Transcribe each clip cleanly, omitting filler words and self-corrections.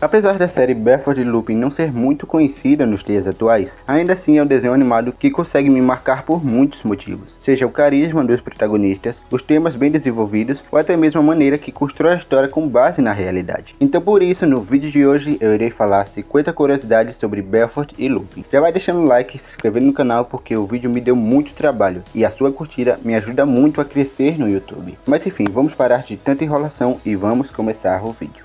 Apesar da série Belfort e Lupin não ser muito conhecida nos dias atuais, ainda assim é um desenho animado que consegue me marcar por muitos motivos, seja o carisma dos protagonistas, os temas bem desenvolvidos ou até mesmo a maneira que constrói a história com base na realidade. Então por isso, no vídeo de hoje eu irei falar 50 curiosidades sobre Belfort e Lupin. Já vai deixando o like e se inscrevendo no canal porque o vídeo me deu muito trabalho e a sua curtida me ajuda muito a crescer no YouTube. Mas enfim, vamos parar de tanta enrolação e vamos começar o vídeo.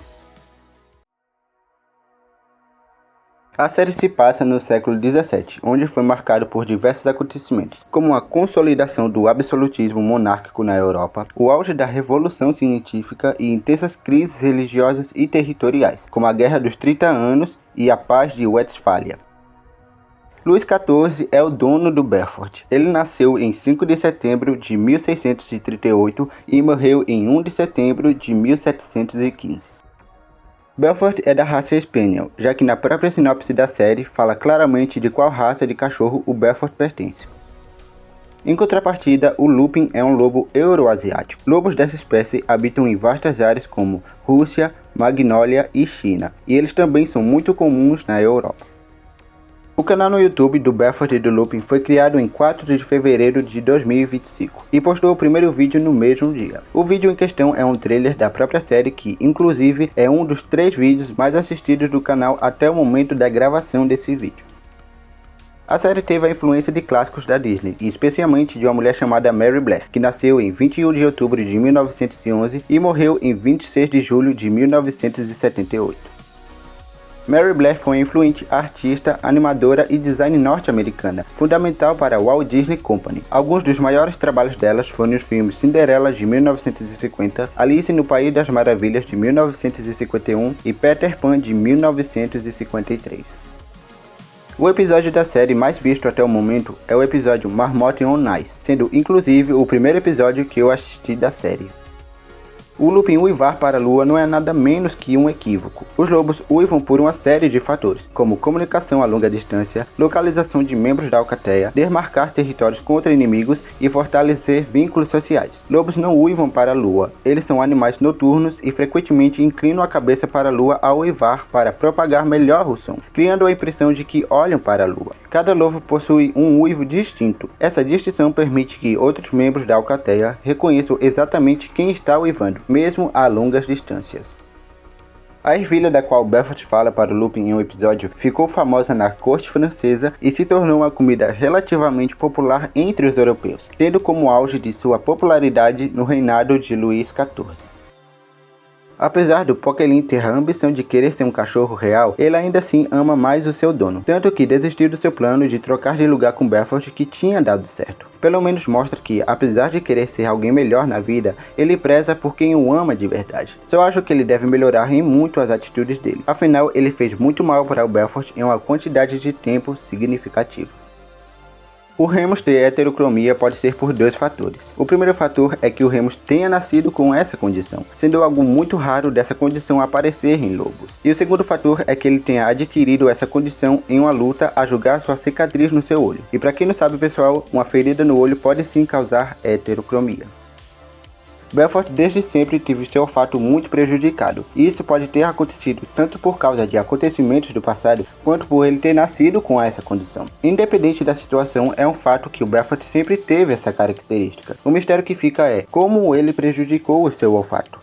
A série se passa no século XVII, onde foi marcado por diversos acontecimentos, como a consolidação do absolutismo monárquico na Europa, o auge da Revolução Científica e intensas crises religiosas e territoriais, como a Guerra dos 30 Anos e a Paz de Westfália. Luís XIV é o dono do Belfort. Ele nasceu em 5 de setembro de 1638 e morreu em 1 de setembro de 1715. Belfort é da raça Spaniel, já que na própria sinopse da série fala claramente de qual raça de cachorro o Belfort pertence. Em contrapartida, o Lupin é um lobo euroasiático. Lobos dessa espécie habitam em vastas áreas como Rússia, Magnólia e China, e eles também são muito comuns na Europa. O canal no YouTube do Belfort e do Lupin foi criado em 4 de fevereiro de 2025 e postou o primeiro vídeo no mesmo dia. O vídeo em questão é um trailer da própria série que, inclusive, é um dos 3 vídeos mais assistidos do canal até o momento da gravação desse vídeo. A série teve a influência de clássicos da Disney, e especialmente de uma mulher chamada Mary Blair, que nasceu em 21 de outubro de 1911 e morreu em 26 de julho de 1978. Mary Blair foi uma influente artista, animadora e design norte-americana, fundamental para a Walt Disney Company. Alguns dos maiores trabalhos delas foram os filmes Cinderela de 1950, Alice no País das Maravilhas de 1951 e Peter Pan de 1953. O episódio da série mais visto até o momento é o episódio Marmotte on Ice, sendo inclusive o primeiro episódio que eu assisti da série. O Lupin uivar para a lua não é nada menos que um equívoco. Os lobos uivam por uma série de fatores, como comunicação a longa distância, localização de membros da alcateia, demarcar territórios contra inimigos e fortalecer vínculos sociais. Lobos não uivam para a lua, eles são animais noturnos e frequentemente inclinam a cabeça para a lua ao uivar para propagar melhor o som, criando a impressão de que olham para a lua. Cada lobo possui um uivo distinto. Essa distinção permite que outros membros da alcateia reconheçam exatamente quem está uivando, mesmo a longas distâncias. A ervilha da qual Belfort fala para o Lupin em um episódio ficou famosa na corte francesa e se tornou uma comida relativamente popular entre os europeus, tendo como auge de sua popularidade no reinado de Luís XIV. Apesar do Poquelin ter a ambição de querer ser um cachorro real, ele ainda assim ama mais o seu dono, tanto que desistiu do seu plano de trocar de lugar com Belfort que tinha dado certo. Pelo menos mostra que, apesar de querer ser alguém melhor na vida, ele preza por quem o ama de verdade. Só acho que ele deve melhorar em muito as atitudes dele, afinal ele fez muito mal para o Belfort em uma quantidade de tempo significativa. O Remus ter heterocromia pode ser por 2 fatores. O primeiro fator é que o Remus tenha nascido com essa condição, sendo algo muito raro dessa condição aparecer em lobos. E o segundo fator é que ele tenha adquirido essa condição em uma luta a jogar sua cicatriz no seu olho. E para quem não sabe, pessoal, uma ferida no olho pode sim causar heterocromia. Belfort desde sempre teve seu olfato muito prejudicado, e isso pode ter acontecido tanto por causa de acontecimentos do passado, quanto por ele ter nascido com essa condição. Independente da situação, é um fato que o Belfort sempre teve essa característica. O mistério que fica é como ele prejudicou o seu olfato.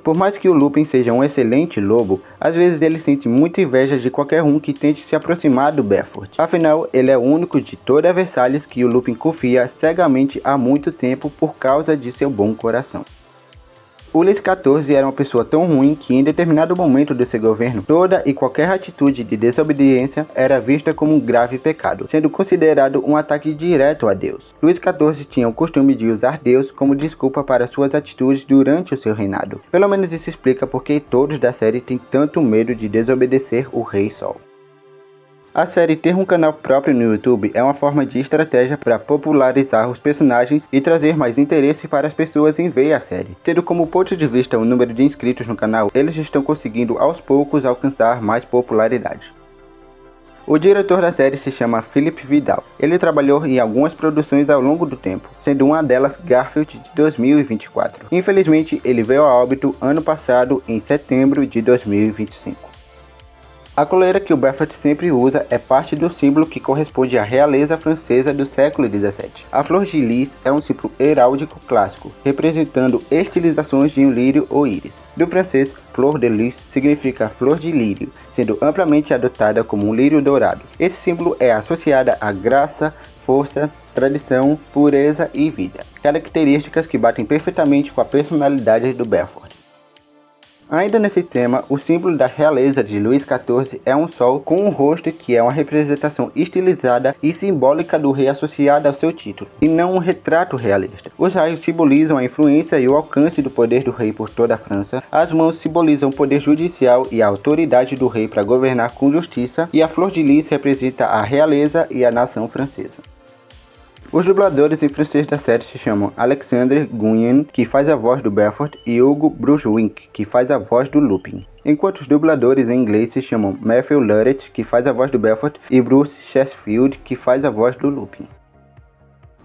Por mais que o Lupin seja um excelente lobo, às vezes ele sente muita inveja de qualquer um que tente se aproximar do Belfort. Afinal, ele é o único de toda Versalhes que o Lupin confia cegamente há muito tempo por causa de seu bom coração. O Luís XIV era uma pessoa tão ruim que em determinado momento do seu governo, toda e qualquer atitude de desobediência era vista como um grave pecado, sendo considerado um ataque direto a Deus. Luís XIV tinha o costume de usar Deus como desculpa para suas atitudes durante o seu reinado. Pelo menos isso explica porque todos da série têm tanto medo de desobedecer o Rei Sol. A série ter um canal próprio no YouTube é uma forma de estratégia para popularizar os personagens e trazer mais interesse para as pessoas em ver a série. Tendo como ponto de vista o número de inscritos no canal, eles estão conseguindo aos poucos alcançar mais popularidade. O diretor da série se chama Philippe Vidal. Ele trabalhou em algumas produções ao longo do tempo, sendo uma delas Garfield de 2024. Infelizmente, ele veio a óbito ano passado, em setembro de 2025. A coleira que o Belfort sempre usa é parte do símbolo que corresponde à realeza francesa do século XVII. A flor de lis é um símbolo heráldico clássico, representando estilizações de um lírio ou íris. Do francês, fleur de lis significa flor de lírio, sendo amplamente adotada como um lírio dourado. Esse símbolo é associado à graça, força, tradição, pureza e vida, características que batem perfeitamente com a personalidade do Belfort. Ainda nesse tema, o símbolo da realeza de Luís XIV é um sol com um rosto que é uma representação estilizada e simbólica do rei associada ao seu título, e não um retrato realista. Os raios simbolizam a influência e o alcance do poder do rei por toda a França, as mãos simbolizam o poder judicial e a autoridade do rei para governar com justiça, e a flor de lis representa a realeza e a nação francesa. Os dubladores em francês da série se chamam Alexandre Guyen, que faz a voz do Belfort, e Hugo Bruchwink, que faz a voz do Lupin. Enquanto os dubladores em inglês se chamam Matthew Lurett, que faz a voz do Belfort, e Bruce Sheffield, que faz a voz do Lupin.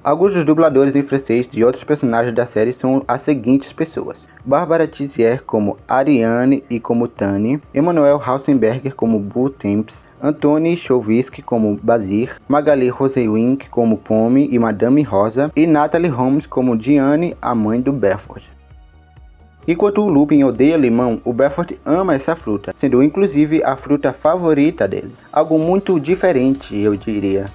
Alguns dos dubladores em francês de outros personagens da série são as seguintes pessoas: Barbara Tissier como Ariane e como Tani, Emmanuel Hausenberger como Boo Temps, Antoni Chauvisky como Basir, Magali Rosewink como Pomme e Madame Rosa, e Natalie Holmes como Diane, a mãe do Belfort. Enquanto o Lupin odeia limão, o Belfort ama essa fruta, sendo inclusive a fruta favorita dele. Algo muito diferente, eu diria.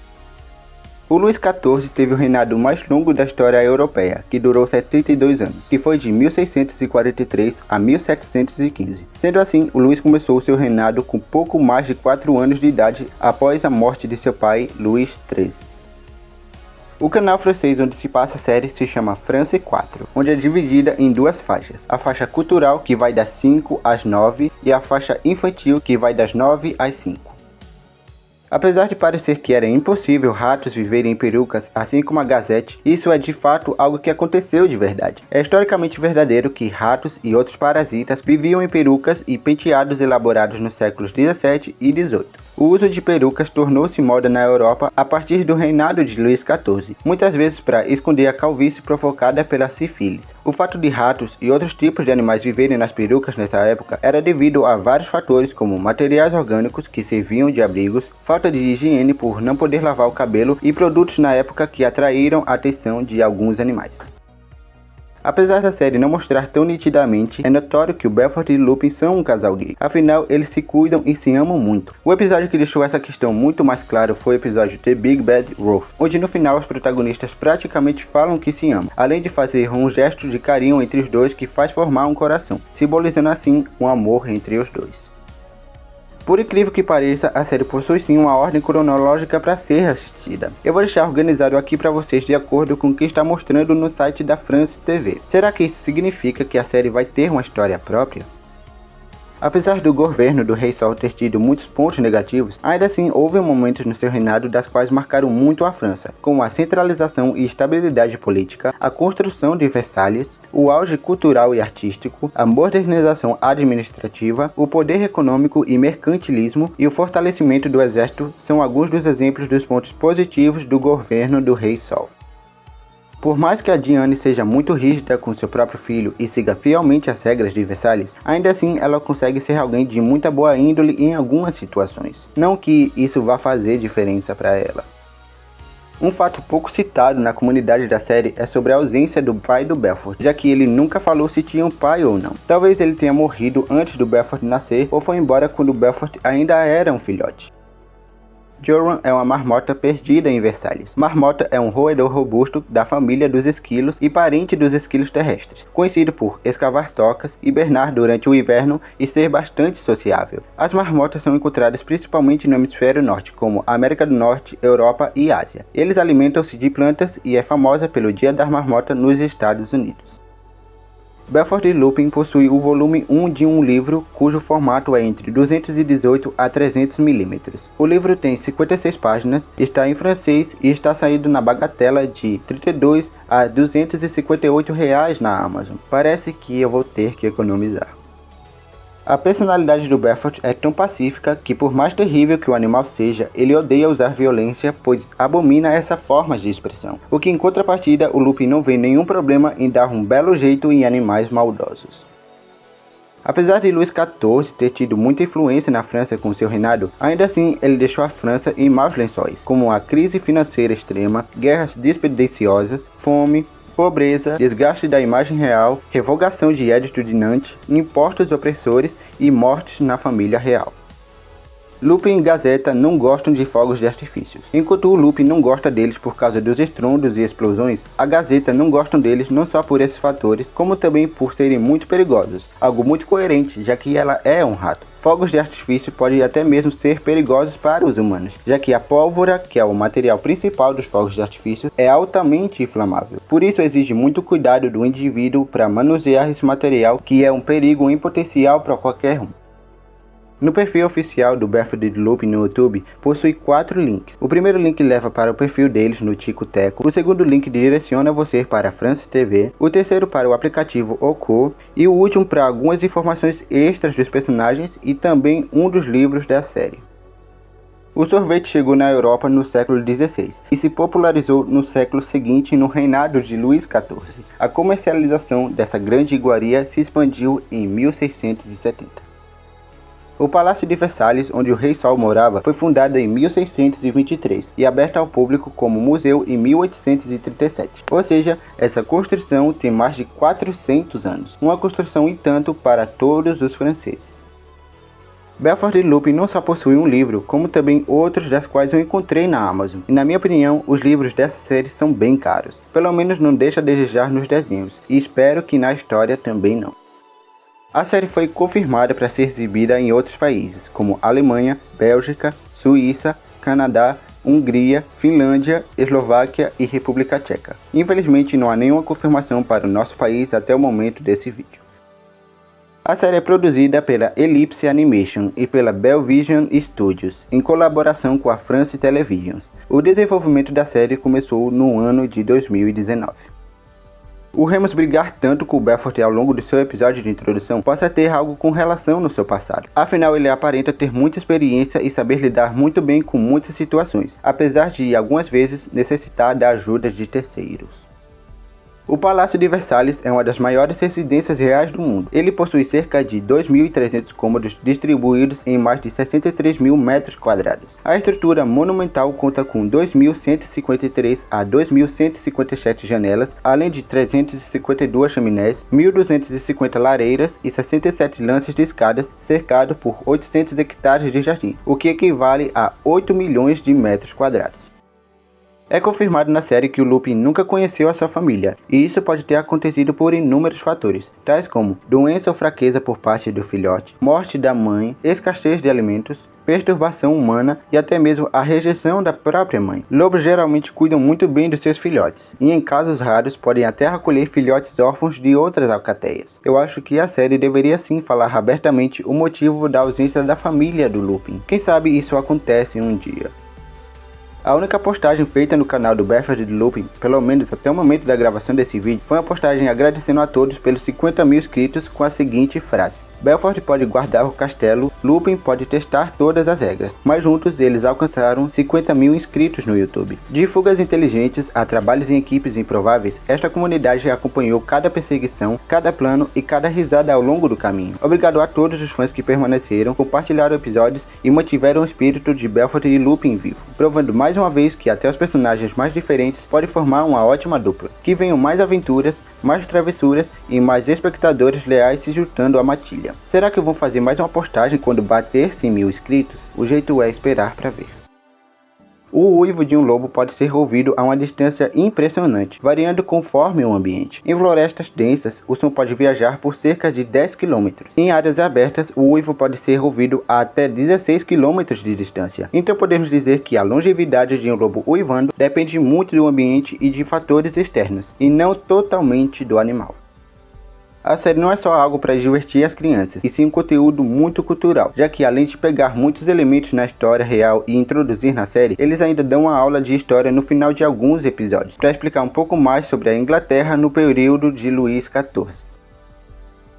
O Luís XIV teve o reinado mais longo da história europeia, que durou 72 anos, que foi de 1643 a 1715. Sendo assim, o Luís começou seu reinado com pouco mais de 4 anos de idade após a morte de seu pai, Luís XIII. O canal francês onde se passa a série se chama France 4, onde é dividida em duas faixas, a faixa cultural, que vai das 5 às 9, e a faixa infantil, que vai das 9 às 5. Apesar de parecer que era impossível ratos viverem em perucas, assim como a Gazette, isso é de fato algo que aconteceu de verdade. É historicamente verdadeiro que ratos e outros parasitas viviam em perucas e penteados elaborados nos séculos 17 e 18. O uso de perucas tornou-se moda na Europa a partir do reinado de Luís XIV, muitas vezes para esconder a calvície provocada pela sífilis. O fato de ratos e outros tipos de animais viverem nas perucas nessa época era devido a vários fatores, como materiais orgânicos que serviam de abrigos, falta de higiene por não poder lavar o cabelo e produtos na época que atraíram a atenção de alguns animais. Apesar da série não mostrar tão nitidamente, é notório que o Belfort e Lupin são um casal gay. Afinal, eles se cuidam e se amam muito. O episódio que deixou essa questão muito mais claro foi o episódio The Big Bad Wolf, onde no final os protagonistas praticamente falam que se amam, além de fazer um gesto de carinho entre os dois que faz formar um coração, simbolizando assim um amor entre os dois. Por incrível que pareça, a série possui sim uma ordem cronológica para ser assistida. Eu vou deixar organizado aqui para vocês de acordo com o que está mostrando no site da France TV. Será que isso significa que a série vai ter uma história própria? Apesar do governo do Rei Sol ter tido muitos pontos negativos, ainda assim houve momentos no seu reinado das quais marcaram muito a França, como a centralização e estabilidade política, a construção de Versalhes, o auge cultural e artístico, a modernização administrativa, o poder econômico e mercantilismo e o fortalecimento do exército são alguns dos exemplos dos pontos positivos do governo do Rei Sol. Por mais que a Diane seja muito rígida com seu próprio filho e siga fielmente as regras de Versalhes, ainda assim ela consegue ser alguém de muita boa índole em algumas situações. Não que isso vá fazer diferença para ela. Um fato pouco citado na comunidade da série é sobre a ausência do pai do Belfort, já que ele nunca falou se tinha um pai ou não. Talvez ele tenha morrido antes do Belfort nascer ou foi embora quando o Belfort ainda era um filhote. Joran é uma marmota perdida em Versalhes. Marmota é um roedor robusto da família dos esquilos e parente dos esquilos terrestres, conhecido por escavar tocas, hibernar durante o inverno e ser bastante sociável. As marmotas são encontradas principalmente no hemisfério norte, como América do Norte, Europa e Ásia. Eles alimentam-se de plantas e é famosa pelo Dia da Marmota nos Estados Unidos. Belfort e Lupin possui o volume 1 de um livro cujo formato é entre 218 a 300 mm. O livro tem 56 páginas, está em francês e está saindo na bagatela de 32 a 258 reais na Amazon. Parece que eu vou ter que economizar. A personalidade do Belfort é tão pacífica que, por mais terrível que o animal seja, ele odeia usar violência, pois abomina essa forma de expressão. O que, em contrapartida, o Lupin não vê nenhum problema em dar um belo jeito em animais maldosos. Apesar de Luís XIV ter tido muita influência na França com seu reinado, ainda assim ele deixou a França em maus lençóis, como a crise financeira extrema, guerras despretensiosas, fome, pobreza, desgaste da imagem real, revogação de Edito de Nantes, impostos opressores e mortes na família real. Lupin e Gazeta não gostam de fogos de artifícios. Enquanto o Lupin não gosta deles por causa dos estrondos e explosões, a Gazeta não gostam deles não só por esses fatores, como também por serem muito perigosos, algo muito coerente, já que ela é um rato. Fogos de artifício podem até mesmo ser perigosos para os humanos, já que a pólvora, que é o material principal dos fogos de artifício, é altamente inflamável. Por isso exige muito cuidado do indivíduo para manusear esse material, que é um perigo em potencial para qualquer um. No perfil oficial do Belfort e Lupin no YouTube, possui 4 links. O primeiro link leva para o perfil deles no Tico Teco, o segundo link direciona você para a France TV, o terceiro para o aplicativo Oco e o último para algumas informações extras dos personagens e também um dos livros da série. O sorvete chegou na Europa no século XVI e se popularizou no século seguinte no reinado de Luís XIV. A comercialização dessa grande iguaria se expandiu em 1670. O Palácio de Versalhes, onde o Rei Sol morava, foi fundado em 1623 e aberto ao público como museu em 1837. Ou seja, essa construção tem mais de 400 anos. Uma construção e tanto para todos os franceses. Belfort e Lupin não só possuem um livro, como também outros das quais eu encontrei na Amazon. E na minha opinião, os livros dessa série são bem caros. Pelo menos não deixa a desejar nos desenhos. E espero que na história também não. A série foi confirmada para ser exibida em outros países, como Alemanha, Bélgica, Suíça, Canadá, Hungria, Finlândia, Eslováquia e República Tcheca. Infelizmente não há nenhuma confirmação para o nosso país até o momento desse vídeo. A série é produzida pela Ellipse Animation e pela Belvision Studios, em colaboração com a France Televisions. O desenvolvimento da série começou no ano de 2019. O Remus brigar tanto com o Belfort ao longo do seu episódio de introdução possa ter algo com relação no seu passado. Afinal, ele aparenta ter muita experiência e saber lidar muito bem com muitas situações, apesar de algumas vezes necessitar da ajuda de terceiros. O Palácio de Versalhes é uma das maiores residências reais do mundo. Ele possui cerca de 2.300 cômodos distribuídos em mais de 63 mil metros quadrados. A estrutura monumental conta com 2.153 a 2.157 janelas, além de 352 chaminés, 1.250 lareiras e 67 lances de escadas, cercado por 800 hectares de jardim, o que equivale a 8 milhões de metros quadrados. É confirmado na série que o Lupin nunca conheceu a sua família, e isso pode ter acontecido por inúmeros fatores, tais como doença ou fraqueza por parte do filhote, morte da mãe, escassez de alimentos, perturbação humana e até mesmo a rejeição da própria mãe. Lobos geralmente cuidam muito bem dos seus filhotes, e em casos raros podem até acolher filhotes órfãos de outras alcateias. Eu acho que a série deveria sim falar abertamente o motivo da ausência da família do Lupin. Quem sabe isso acontece um dia. A única postagem feita no canal do Belfort e Lupin, pelo menos até o momento da gravação desse vídeo, foi uma postagem agradecendo a todos pelos 50 mil inscritos com a seguinte frase: Belfort pode guardar o castelo, Lupin pode testar todas as regras, mas juntos eles alcançaram 50 mil inscritos no YouTube. De fugas inteligentes a trabalhos em equipes improváveis, esta comunidade acompanhou cada perseguição, cada plano e cada risada ao longo do caminho. Obrigado a todos os fãs que permaneceram, compartilharam episódios e mantiveram o espírito de Belfort e Lupin vivo, provando mais uma vez que até os personagens mais diferentes podem formar uma ótima dupla. Que venham mais aventuras, mais travessuras e mais espectadores leais se juntando à matilha. Será que vão fazer mais uma postagem quando bater 100 mil inscritos? O jeito é esperar para ver. O uivo de um lobo pode ser ouvido a uma distância impressionante, variando conforme o ambiente. Em florestas densas, o som pode viajar por cerca de 10 km. Em áreas abertas, o uivo pode ser ouvido a até 16 km de distância. Então podemos dizer que a longevidade de um lobo uivando depende muito do ambiente e de fatores externos, e não totalmente do animal. A série não é só algo para divertir as crianças, e sim um conteúdo muito cultural, já que além de pegar muitos elementos na história real e introduzir na série, eles ainda dão uma aula de história no final de alguns episódios, para explicar um pouco mais sobre a Inglaterra no período de Luís XIV.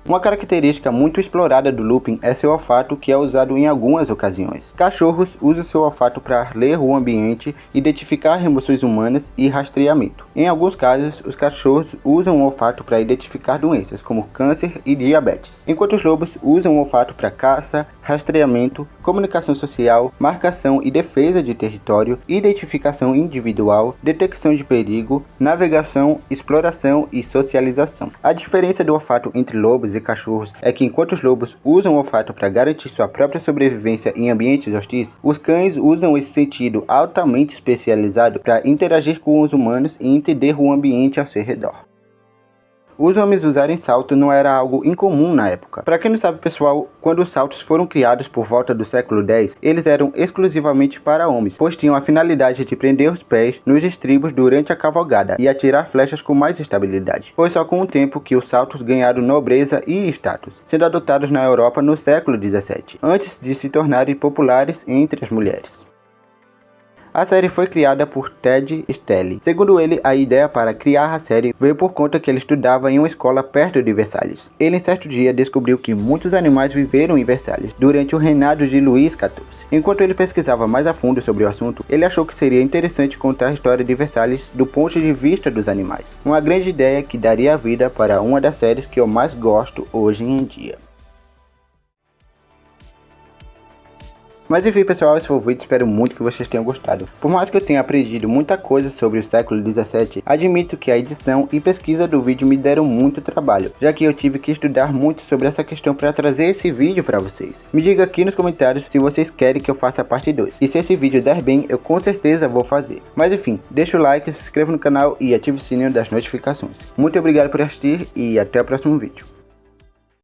Uma característica muito explorada do lupin é seu olfato, que é usado em algumas ocasiões. Cachorros usam seu olfato para ler o ambiente, identificar emoções humanas e rastreamento. Em alguns casos, os cachorros usam o olfato para identificar doenças como câncer e diabetes, enquanto os lobos usam o olfato para caça, rastreamento, comunicação social, marcação e defesa de território, identificação individual, detecção de perigo, navegação, exploração e socialização. A diferença do olfato entre lobos e cachorros é que enquanto os lobos usam o olfato para garantir sua própria sobrevivência em ambientes hostis, os cães usam esse sentido altamente especializado para interagir com os humanos e entender o ambiente ao seu redor. Os homens usarem salto não era algo incomum na época. Para quem não sabe, pessoal, quando os saltos foram criados por volta do século X, eles eram exclusivamente para homens, pois tinham a finalidade de prender os pés nos estribos durante a cavalgada e atirar flechas com mais estabilidade. Foi só com o tempo que os saltos ganharam nobreza e status, sendo adotados na Europa no século XVII, antes de se tornarem populares entre as mulheres. A série foi criada por Ted Stelly. Segundo ele, a ideia para criar a série veio por conta que ele estudava em uma escola perto de Versalhes. Ele, em certo dia, descobriu que muitos animais viveram em Versalhes durante o reinado de Luís XIV. Enquanto ele pesquisava mais a fundo sobre o assunto, ele achou que seria interessante contar a história de Versalhes do ponto de vista dos animais. Uma grande ideia que daria vida para uma das séries que eu mais gosto hoje em dia. Mas enfim, pessoal, esse foi o vídeo, espero muito que vocês tenham gostado. Por mais que eu tenha aprendido muita coisa sobre o século XVII, admito que a edição e pesquisa do vídeo me deram muito trabalho, já que eu tive que estudar muito sobre essa questão para trazer esse vídeo para vocês. Me diga aqui nos comentários se vocês querem que eu faça a parte 2, e se esse vídeo der bem, eu com certeza vou fazer. Mas enfim, deixa o like, se inscreva no canal e ative o sininho das notificações. Muito obrigado por assistir e até o próximo vídeo.